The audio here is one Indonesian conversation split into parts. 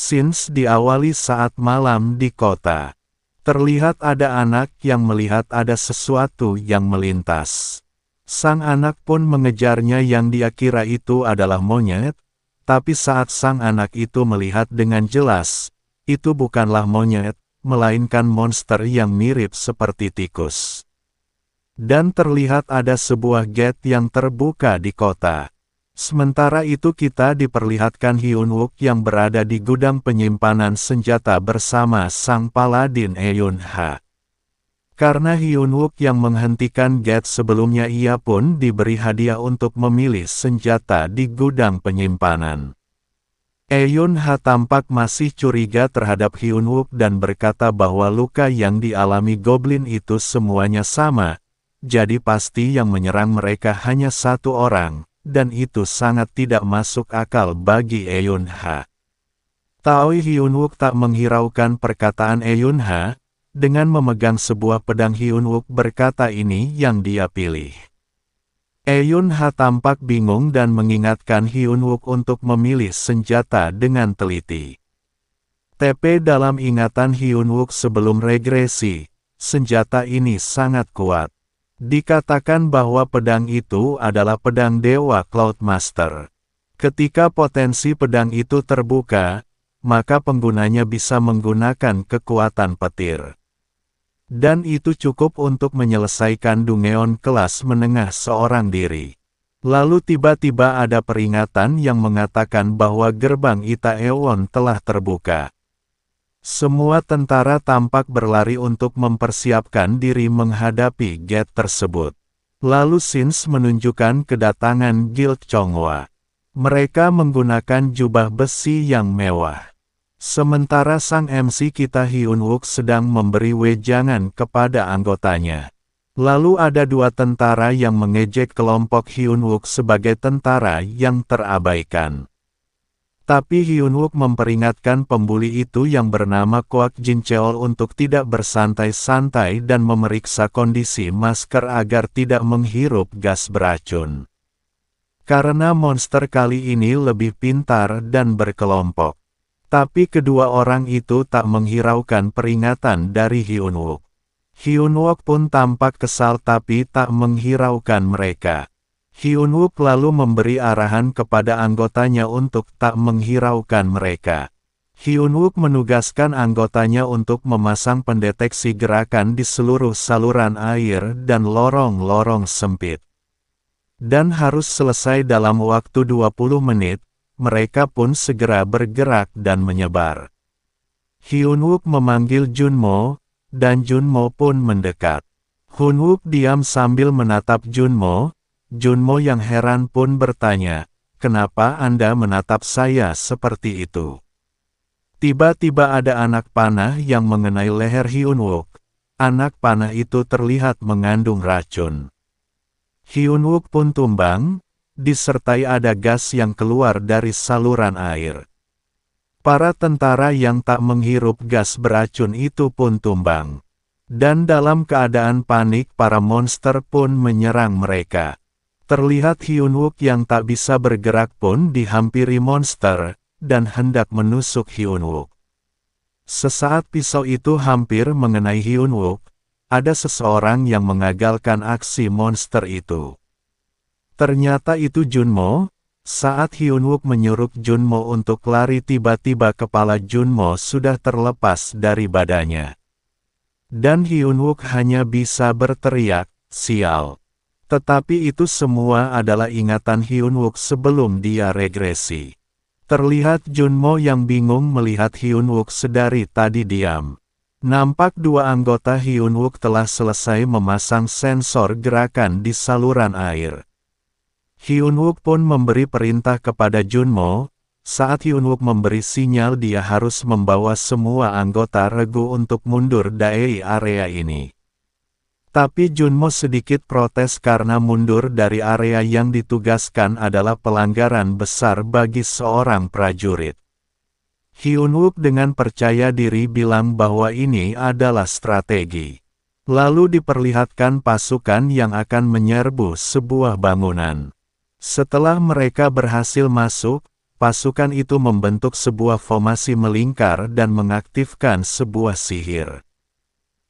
Scenes diawali saat malam di kota. Terlihat ada anak yang melihat ada sesuatu yang melintas. Sang anak pun mengejarnya yang dia kira itu adalah monyet, tapi saat sang anak itu melihat dengan jelas, itu bukanlah monyet, melainkan monster yang mirip seperti tikus. Dan terlihat ada sebuah gate yang terbuka di kota. Sementara itu kita diperlihatkan Hyun-wook yang berada di gudang penyimpanan senjata bersama sang paladin Eun-ha. Karena Hyun-wook yang menghentikan gate sebelumnya, ia pun diberi hadiah untuk memilih senjata di gudang penyimpanan. Eun-ha tampak masih curiga terhadap Hyun-wook dan berkata bahwa luka yang dialami goblin itu semuanya sama, jadi pasti yang menyerang mereka hanya satu orang, dan itu sangat tidak masuk akal bagi Eun-ha. Taoi Hyun-wook tak menghiraukan perkataan Eun-ha. Dengan memegang sebuah pedang, Hyun-wook berkata ini yang dia pilih. Eun-ha tampak bingung dan mengingatkan Hyun-wook untuk memilih senjata dengan teliti. TP dalam ingatan Hyun-wook sebelum regresi, senjata ini sangat kuat. Dikatakan bahwa pedang itu adalah pedang Dewa Cloudmaster. Ketika potensi pedang itu terbuka, maka penggunanya bisa menggunakan kekuatan petir. Dan itu cukup untuk menyelesaikan Dungeon kelas menengah seorang diri. Lalu tiba-tiba ada peringatan yang mengatakan bahwa gerbang Itaewon telah terbuka. Semua tentara tampak berlari untuk mempersiapkan diri menghadapi gate tersebut. Lalu scenes menunjukkan kedatangan Guild Chonghwa. Mereka menggunakan jubah besi yang mewah. Sementara sang MC kita Hyun-wook sedang memberi wejangan kepada anggotanya. Lalu ada dua tentara yang mengejek kelompok Hyun-wook sebagai tentara yang terabaikan. Tapi Hyun-wook memperingatkan pembuli itu yang bernama Kwak Jin-cheol untuk tidak bersantai-santai dan memeriksa kondisi masker agar tidak menghirup gas beracun. Karena monster kali ini lebih pintar dan berkelompok. Tapi kedua orang itu tak menghiraukan peringatan dari Hyun-wook. Hyun-wook pun tampak kesal tapi tak menghiraukan mereka. Hyun-wook lalu memberi arahan kepada anggotanya untuk tak menghiraukan mereka. Hyun-wook menugaskan anggotanya untuk memasang pendeteksi gerakan di seluruh saluran air dan lorong-lorong sempit. Dan harus selesai dalam waktu 20 menit. Mereka pun segera bergerak dan menyebar. Hyun-wook memanggil Junmo, dan Junmo pun mendekat. Hyun-wook diam sambil menatap Junmo. Junmo yang heran pun bertanya, "Kenapa Anda menatap saya seperti itu?" Tiba-tiba ada anak panah yang mengenai leher Hyun-wook. Anak panah itu terlihat mengandung racun. Hyun-wook pun tumbang, disertai ada gas yang keluar dari saluran air. Para tentara yang tak menghirup gas beracun itu pun tumbang. Dan dalam keadaan panik para monster pun menyerang mereka. Terlihat Hyun-wook yang tak bisa bergerak pun dihampiri monster, dan hendak menusuk Hyun-wook. Sesaat pisau itu hampir mengenai Hyun-wook, ada seseorang yang mengagalkan aksi monster itu. Ternyata itu Junmo. Saat Hyun-wook menyuruh Junmo untuk lari, tiba-tiba kepala Junmo sudah terlepas dari badannya. Dan Hyun-wook hanya bisa berteriak, "Sial." Tetapi itu semua adalah ingatan Hyun-wook sebelum dia regresi. Terlihat Junmo yang bingung melihat Hyun-wook sedari tadi diam. Nampak dua anggota Hyun-wook telah selesai memasang sensor gerakan di saluran air. Hyun-wook pun memberi perintah kepada Junmo. Saat Hyun-wook memberi sinyal, dia harus membawa semua anggota regu untuk mundur dari area ini. Tapi Junmo sedikit protes karena mundur dari area yang ditugaskan adalah pelanggaran besar bagi seorang prajurit. Hyun-wook dengan percaya diri bilang bahwa ini adalah strategi. Lalu diperlihatkan pasukan yang akan menyerbu sebuah bangunan. Setelah mereka berhasil masuk, pasukan itu membentuk sebuah formasi melingkar dan mengaktifkan sebuah sihir.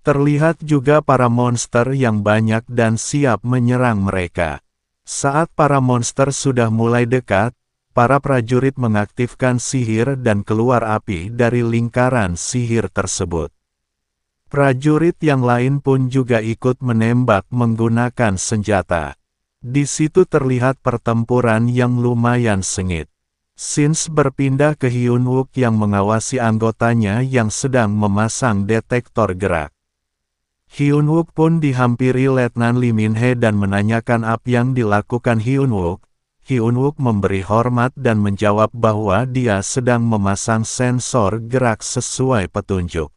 Terlihat juga para monster yang banyak dan siap menyerang mereka. Saat para monster sudah mulai dekat, para prajurit mengaktifkan sihir dan keluar api dari lingkaran sihir tersebut. Prajurit yang lain pun juga ikut menembak menggunakan senjata. Di situ terlihat pertempuran yang lumayan sengit. Sins berpindah ke Hyun-wook yang mengawasi anggotanya yang sedang memasang detektor gerak. Hyun-wook pun dihampiri Letnan Lee Min-hee dan menanyakan apa yang dilakukan Hyun-wook. Hyun-wook memberi hormat dan menjawab bahwa dia sedang memasang sensor gerak sesuai petunjuk.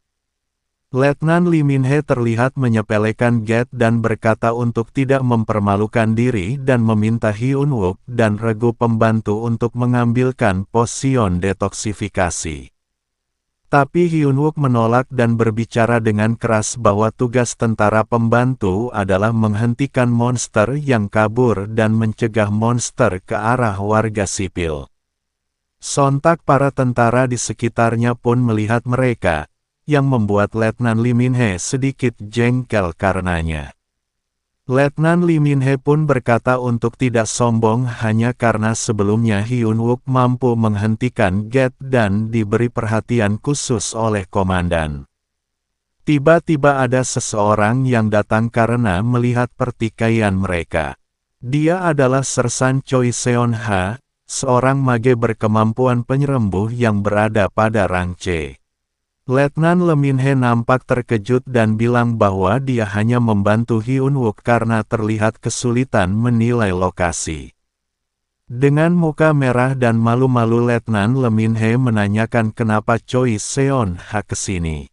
Letnan Lee Min-hee terlihat menyepelekan Get dan berkata untuk tidak mempermalukan diri dan meminta Hyun-wook dan regu pembantu untuk mengambilkan posion detoksifikasi. Tapi Hyun-wook menolak dan berbicara dengan keras bahwa tugas tentara pembantu adalah menghentikan monster yang kabur dan mencegah monster ke arah warga sipil. Sontak para tentara di sekitarnya pun melihat mereka, yang membuat Letnan Lee Min-hee sedikit jengkel karenanya. Letnan Lee Min-hee pun berkata untuk tidak sombong hanya karena sebelumnya Hyun-wook mampu menghentikan Get dan diberi perhatian khusus oleh komandan. Tiba-tiba ada seseorang yang datang karena melihat pertikaian mereka. Dia adalah Sersan Choi Seon-ha, seorang mage berkemampuan penyerembuh yang berada pada rang C. Letnan Lee Min-hee nampak terkejut dan bilang bahwa dia hanya membantu Hyun-wook karena terlihat kesulitan menilai lokasi. Dengan muka merah dan malu-malu Letnan Lee Min-hee menanyakan kenapa Choi Seon-ha kesini.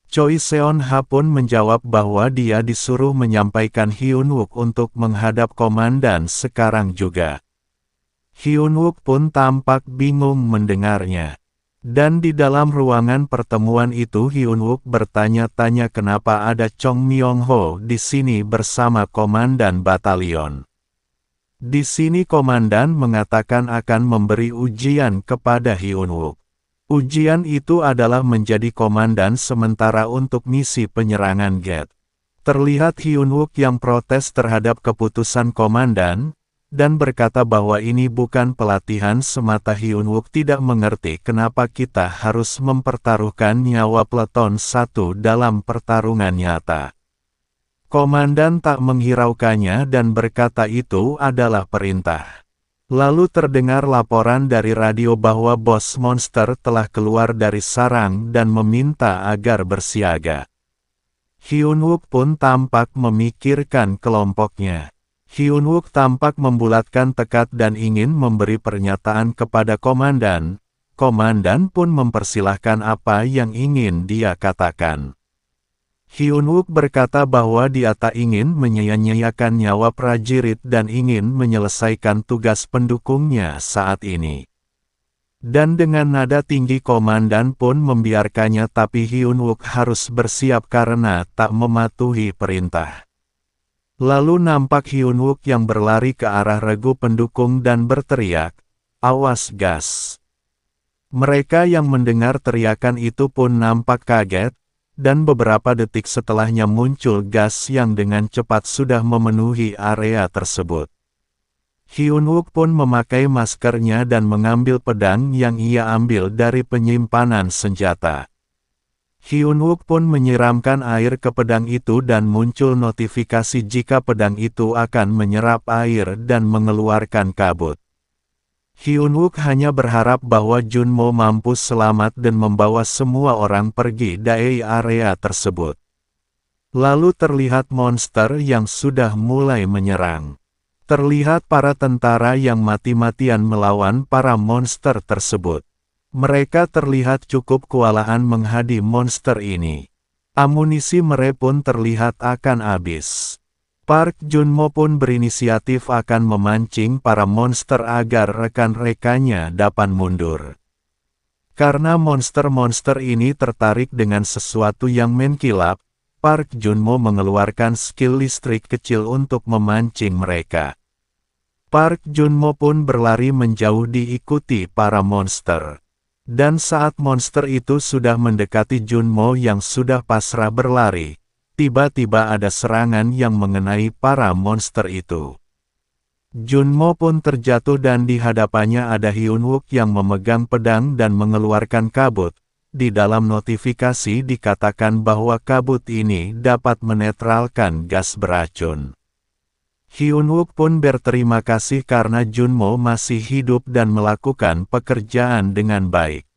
Choi Seon-ha pun menjawab bahwa dia disuruh menyampaikan Hyun-wook untuk menghadap komandan sekarang juga. Hyun-wook pun tampak bingung mendengarnya. Dan di dalam ruangan pertemuan itu Hyun-wook bertanya-tanya kenapa ada Chong Myong-ho di sini bersama komandan batalion. Di sini komandan mengatakan akan memberi ujian kepada Hyun-wook. Ujian itu adalah menjadi komandan sementara untuk misi penyerangan Get. Terlihat Hyun-wook yang protes terhadap keputusan komandan, dan berkata bahwa ini bukan pelatihan semata. Hyun-wook tidak mengerti kenapa kita harus mempertaruhkan nyawa peleton satu dalam pertarungan nyata. Komandan tak menghiraukannya dan berkata itu adalah perintah. Lalu terdengar laporan dari radio bahwa bos monster telah keluar dari sarang dan meminta agar bersiaga. Hyun-wook pun tampak memikirkan kelompoknya. Hyun-wook tampak membulatkan tekad dan ingin memberi pernyataan kepada komandan. Komandan pun mempersilahkan apa yang ingin dia katakan. Hyun-wook berkata bahwa dia tak ingin menyia-nyiakan nyawa prajurit dan ingin menyelesaikan tugas pendukungnya saat ini. Dan dengan nada tinggi komandan pun membiarkannya, tapi Hyun-wook harus bersiap karena tak mematuhi perintah. Lalu nampak Hyun-wook yang berlari ke arah regu pendukung dan berteriak, "Awas gas!" Mereka yang mendengar teriakan itu pun nampak kaget, dan beberapa detik setelahnya muncul gas yang dengan cepat sudah memenuhi area tersebut. Hyun-wook pun memakai maskernya dan mengambil pedang yang ia ambil dari penyimpanan senjata. Hyun-wook pun menyiramkan air ke pedang itu dan muncul notifikasi jika pedang itu akan menyerap air dan mengeluarkan kabut. Hyun-wook hanya berharap bahwa Junmo mampu selamat dan membawa semua orang pergi dari area tersebut. Lalu terlihat monster yang sudah mulai menyerang. Terlihat para tentara yang mati-matian melawan para monster tersebut. Mereka terlihat cukup kewalahan menghadapi monster ini. Amunisi mereka pun terlihat akan habis. Park Junmo pun berinisiatif akan memancing para monster agar rekan-rekannya dapat mundur. Karena monster-monster ini tertarik dengan sesuatu yang mengkilap, Park Junmo mengeluarkan skill listrik kecil untuk memancing mereka. Park Junmo pun berlari menjauh diikuti para monster. Dan saat monster itu sudah mendekati Junmo yang sudah pasrah berlari, tiba-tiba ada serangan yang mengenai para monster itu. Junmo pun terjatuh dan di hadapannya ada Hyunwook yang memegang pedang dan mengeluarkan kabut. Di dalam notifikasi dikatakan bahwa kabut ini dapat menetralkan gas beracun. Hyunwook pun berterima kasih karena Junmo masih hidup dan melakukan pekerjaan dengan baik.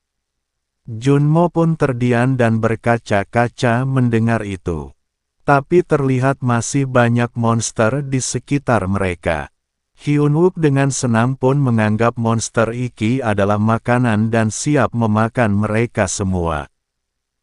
Junmo pun terdiam dan berkaca-kaca mendengar itu. Tapi terlihat masih banyak monster di sekitar mereka. Hyunwook dengan senang pun menganggap monster Iki adalah makanan dan siap memakan mereka semua.